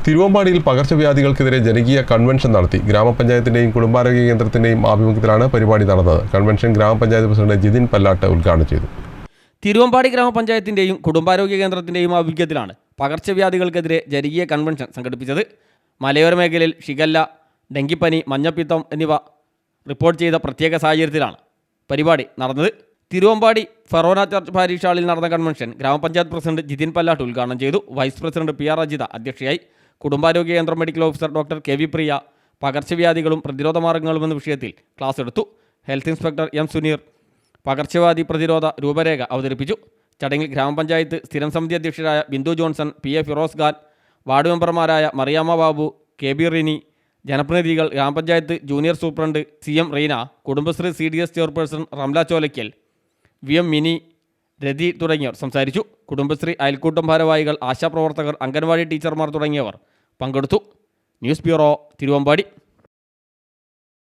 തിരുവമ്പാടിയിൽ പകർച്ചവ്യാധികൾക്കെതിരെ ജനകീയ കൺവെൻഷൻ നടത്തി. ഗ്രാമപഞ്ചായത്തിന്റെയും കുടുംബാരോഗ്യ കേന്ദ്രത്തിന്റെയും ആഭിമുഖ്യത്തിലാണ് പരിപാടി നടന്നത്. കൺവെൻഷൻ ഗ്രാമപഞ്ചായത്ത് പ്രസിഡന്റ് ജിതിൻ പല്ലാട്ട് ഉദ്ഘാടനം ചെയ്തു. തിരുവമ്പാടി ഗ്രാമപഞ്ചായത്തിന്റെയും കുടുംബാരോഗ്യ കേന്ദ്രത്തിന്റെയും ആഭിമുഖ്യത്തിലാണ് പകർച്ചവ്യാധികൾക്കെതിരെ ജനകീയ കൺവെൻഷൻ സംഘടിപ്പിച്ചത്. മലയോര മേഖലയിൽ ഷിഗല്ല, ഡെങ്കിപ്പനി, മഞ്ഞപ്പിത്തം എന്നിവ റിപ്പോർട്ട് ചെയ്ത പ്രത്യേക സാഹചര്യത്തിലാണ് പരിപാടി നടന്നത്. തിരുവമ്പാടി ഫെറോന ചർച്ച് പാരിഷ് ഹാളിൽ നടന്ന കൺവെൻഷൻ ഗ്രാമപഞ്ചായത്ത് പ്രസിഡന്റ് ജിതിൻ പല്ലാട്ട് ഉദ്ഘാടനം ചെയ്തു. വൈസ് പ്രസിഡന്റ് PR അജിത അധ്യക്ഷയായി. കുടുംബാരോഗ്യ കേന്ദ്രം മെഡിക്കൽ ഓഫീസർ ഡോക്ടർ KV പ്രിയ പകർച്ചവ്യാധികളും പ്രതിരോധ മാർഗ്ഗങ്ങളും എന്ന വിഷയത്തിൽ ക്ലാസ് എടുത്തു. ഹെൽത്ത് ഇൻസ്പെക്ടർ M സുനീർ പകർച്ചവ്യാധി പ്രതിരോധ രൂപരേഖ അവതരിപ്പിച്ചു. ചടങ്ങിൽ ഗ്രാമപഞ്ചായത്ത് സ്ഥിരം സമിതി അധ്യക്ഷരായ Bindu Johnson, PA Firoz Khan, ward മെമ്പർമാരായ മറിയാമ്മ ബാബു, KB റിനി, ജനപ്രതിനിധികൾ, ഗ്രാമപഞ്ചായത്ത് junior superintendent CM Reena, Kudumbashree CDS chairperson Ramla Cholakkal, VM Mini, Rathi തുടങ്ങിയവർ സംസാരിച്ചു. കുടുംബശ്രീ അയൽക്കൂട്ടം ഭാരവാഹികൾ, ആശാപ്രവർത്തകർ, അംഗൻവാടി ടീച്ചർമാർ തുടങ്ങിയവർ പങ്കെടുത്തു. News bureau, Thiruvambady.